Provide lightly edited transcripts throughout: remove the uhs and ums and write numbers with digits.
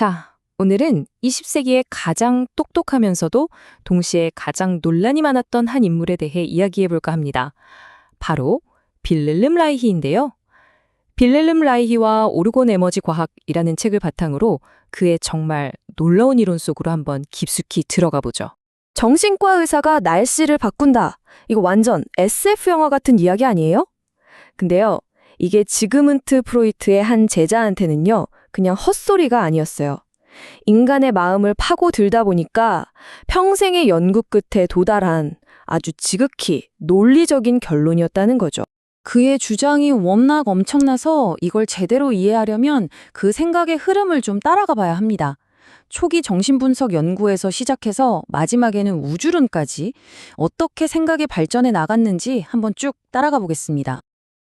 자, 오늘은 20세기에 가장 똑똑하면서도 동시에 가장 논란이 많았던 한 인물에 대해 이야기해볼까 합니다. 바로 빌렐름 라이히인데요. 빌렐름 라이히와 오르곤 에너지 과학이라는 책을 바탕으로 그의 정말 놀라운 이론 속으로 한번 깊숙이 들어가 보죠. 정신과 의사가 날씨를 바꾼다. 이거 완전 SF 영화 같은 이야기 아니에요? 근데요, 이게 지그문트 프로이트의 한 제자한테는요, 그냥 헛소리가 아니었어요. 인간의 마음을 파고들다 보니까 평생의 연구 끝에 도달한 아주 지극히 논리적인 결론이었다는 거죠. 그의 주장이 워낙 엄청나서 이걸 제대로 이해하려면 그 생각의 흐름을 좀 따라가 봐야 합니다. 초기 정신분석 연구에서 시작해서 마지막에는 우주론까지 어떻게 생각이 발전해 나갔는지 한번 쭉 따라가 보겠습니다.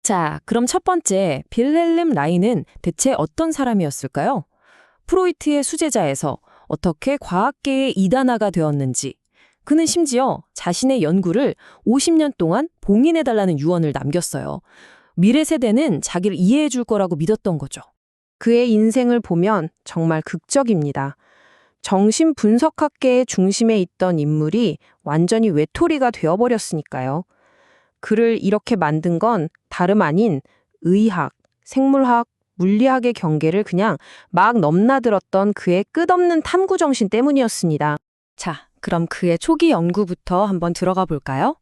자, 그럼 첫 번째, 빌렐름 라이히는 대체 어떤 사람이었을까요? 프로이트의 수제자에서 어떻게 과학계의 이단아가 되었는지, 그는 심지어 자신의 연구를 50년 동안 봉인해달라는 유언을 남겼어요. 미래 세대는 자기를 이해해 줄 거라고 믿었던 거죠. 그의 인생을 보면 정말 극적입니다. 정신분석학계의 중심에 있던 인물이 완전히 외톨이가 되어버렸으니까요. 그를 이렇게 만든 건 다름 아닌 의학, 생물학, 물리학의 경계를 그냥 막 넘나들었던 그의 끝없는 탐구 정신 때문이었습니다. 자, 그럼 그의 초기 연구부터 한번 들어가 볼까요?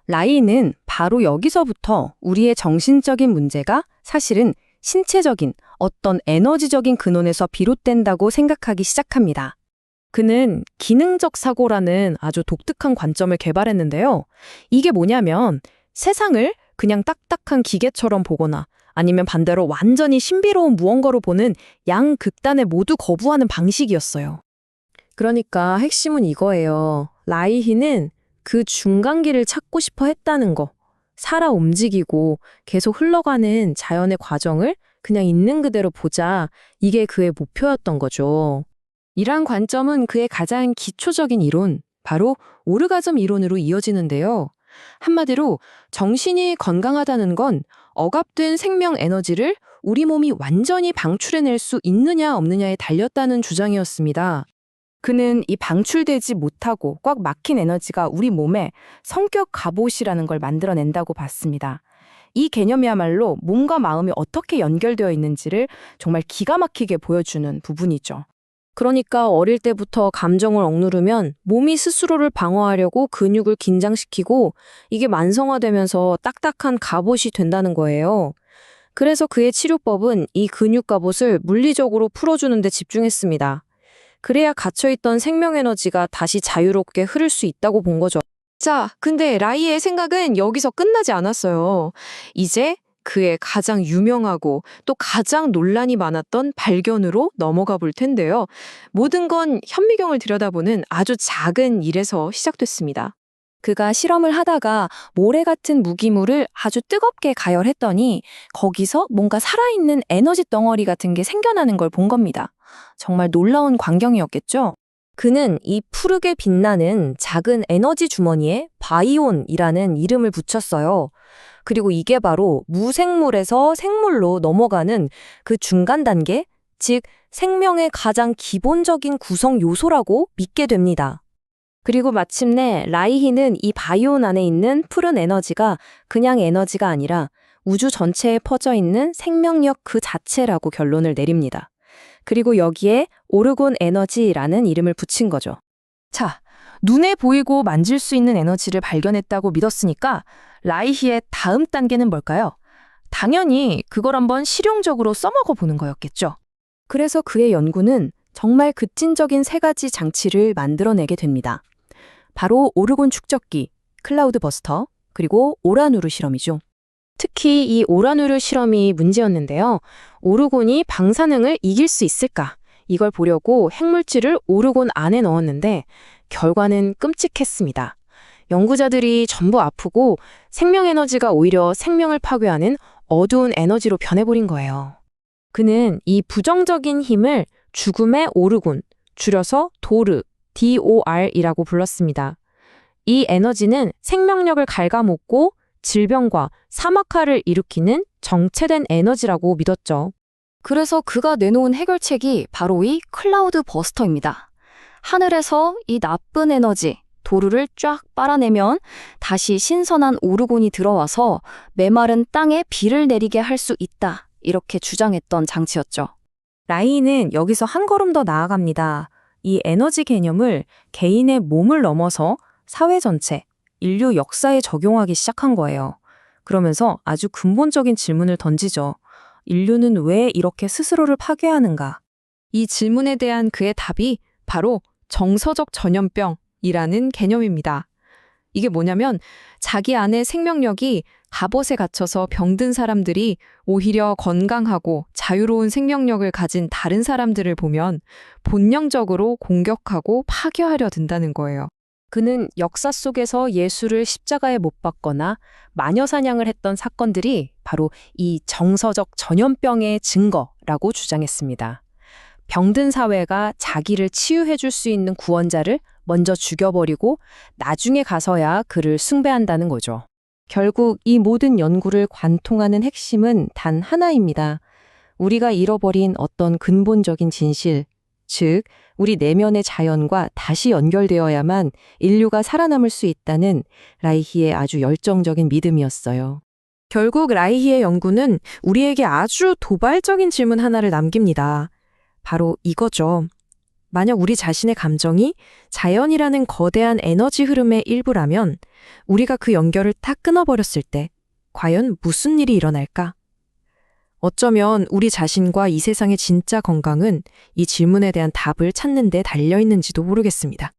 라이히는 바로 여기서부터 우리의 정신적인 문제가 사실은 신체적인 어떤 에너지적인 근원에서 비롯된다고 생각하기 시작합니다. 그는 기능적 사고라는 아주 독특한 관점을 개발했는데요. 이게 뭐냐면 세상을 그냥 딱딱한 기계처럼 보거나 아니면 반대로 완전히 신비로운 무언가로 보는 양극단에 모두 거부하는 방식이었어요. 그러니까 핵심은 이거예요. 라이히는 그 중간길을 찾고 싶어 했다는 거. 살아 움직이고 계속 흘러가는 자연의 과정을 그냥 있는 그대로 보자. 이게 그의 목표였던 거죠. 이러한 관점은 그의 가장 기초적인 이론, 바로 오르가즘 이론으로 이어지는데요. 한마디로 정신이 건강하다는 건 억압된 생명 에너지를 우리 몸이 완전히 방출해낼 수 있느냐 없느냐에 달렸다는 주장이었습니다. 그는 이 방출되지 못하고 꽉 막힌 에너지가 우리 몸에 성격 갑옷이라는 걸 만들어낸다고 봤습니다. 이 개념이야말로 몸과 마음이 어떻게 연결되어 있는지를 정말 기가 막히게 보여주는 부분이죠. 그러니까 어릴 때부터 감정을 억누르면 몸이 스스로를 방어하려고 근육을 긴장시키고 이게 만성화되면서 딱딱한 갑옷이 된다는 거예요. 그래서 그의 치료법은 이 근육 갑옷을 물리적으로 풀어주는 데 집중했습니다. 그래야 갇혀있던 생명에너지가 다시 자유롭게 흐를 수 있다고 본 거죠. 자, 근데 라이히의 생각은 여기서 끝나지 않았어요. 이제 그의 가장 유명하고 또 가장 논란이 많았던 발견으로 넘어가 볼 텐데요. 모든 건 현미경을 들여다보는 아주 작은 일에서 시작됐습니다. 그가 실험을 하다가 모래 같은 무기물을 아주 뜨겁게 가열했더니 거기서 뭔가 살아있는 에너지 덩어리 같은 게 생겨나는 걸 본 겁니다. 정말 놀라운 광경이었겠죠? 그는 이 푸르게 빛나는 작은 에너지 주머니에 바이온이라는 이름을 붙였어요. 그리고 이게 바로 무생물에서 생물로 넘어가는 그 중간 단계, 즉 생명의 가장 기본적인 구성 요소라고 믿게 됩니다. 그리고 마침내 라이히는 이 바이온 안에 있는 푸른 에너지가 그냥 에너지가 아니라 우주 전체에 퍼져 있는 생명력 그 자체라고 결론을 내립니다. 그리고 여기에 오르곤 에너지라는 이름을 붙인 거죠. 자, 눈에 보이고 만질 수 있는 에너지를 발견했다고 믿었으니까 라이히의 다음 단계는 뭘까요? 당연히 그걸 한번 실용적으로 써먹어 보는 거였겠죠. 그래서 그의 연구는 정말 급진적인 세 가지 장치를 만들어내게 됩니다. 바로 오르곤 축적기, 클라우드 버스터, 그리고 오라누르 실험이죠. 특히 이 오라누르 실험이 문제였는데요. 오르곤이 방사능을 이길 수 있을까? 이걸 보려고 핵물질을 오르곤 안에 넣었는데 결과는 끔찍했습니다. 연구자들이 전부 아프고 생명에너지가 오히려 생명을 파괴하는 어두운 에너지로 변해버린 거예요. 그는 이 부정적인 힘을 죽음의 오르곤, 줄여서 도르, DOR이라고 불렀습니다. 이 에너지는 생명력을 갉아먹고 질병과 사막화를 일으키는 정체된 에너지라고 믿었죠. 그래서 그가 내놓은 해결책이 바로 이 클라우드 버스터입니다. 하늘에서 이 나쁜 에너지, 도루를 쫙 빨아내면 다시 신선한 오르곤이 들어와서 메마른 땅에 비를 내리게 할 수 있다. 이렇게 주장했던 장치였죠. 라이는 여기서 한 걸음 더 나아갑니다. 이 에너지 개념을 개인의 몸을 넘어서 사회 전체, 인류 역사에 적용하기 시작한 거예요. 그러면서 아주 근본적인 질문을 던지죠. 인류는 왜 이렇게 스스로를 파괴하는가? 이 질문에 대한 그의 답이 바로 정서적 전염병이라는 개념입니다. 이게 뭐냐면 자기 안의 생명력이 갑옷에 갇혀서 병든 사람들이 오히려 건강하고 자유로운 생명력을 가진 다른 사람들을 보면 본능적으로 공격하고 파괴하려 든다는 거예요. 그는 역사 속에서 예수를 십자가에 못 박거나 마녀 사냥을 했던 사건들이 바로 이 정서적 전염병의 증거라고 주장했습니다. 병든 사회가 자기를 치유해 줄 수 있는 구원자를 먼저 죽여버리고 나중에 가서야 그를 숭배한다는 거죠. 결국 이 모든 연구를 관통하는 핵심은 단 하나입니다. 우리가 잃어버린 어떤 근본적인 진실, 즉 우리 내면의 자연과 다시 연결되어야만 인류가 살아남을 수 있다는 라이히의 아주 열정적인 믿음이었어요. 결국 라이히의 연구는 우리에게 아주 도발적인 질문 하나를 남깁니다. 바로 이거죠. 만약 우리 자신의 감정이 자연이라는 거대한 에너지 흐름의 일부라면 우리가 그 연결을 딱 끊어버렸을 때 과연 무슨 일이 일어날까? 어쩌면 우리 자신과 이 세상의 진짜 건강은 이 질문에 대한 답을 찾는 데 달려 있는지도 모르겠습니다.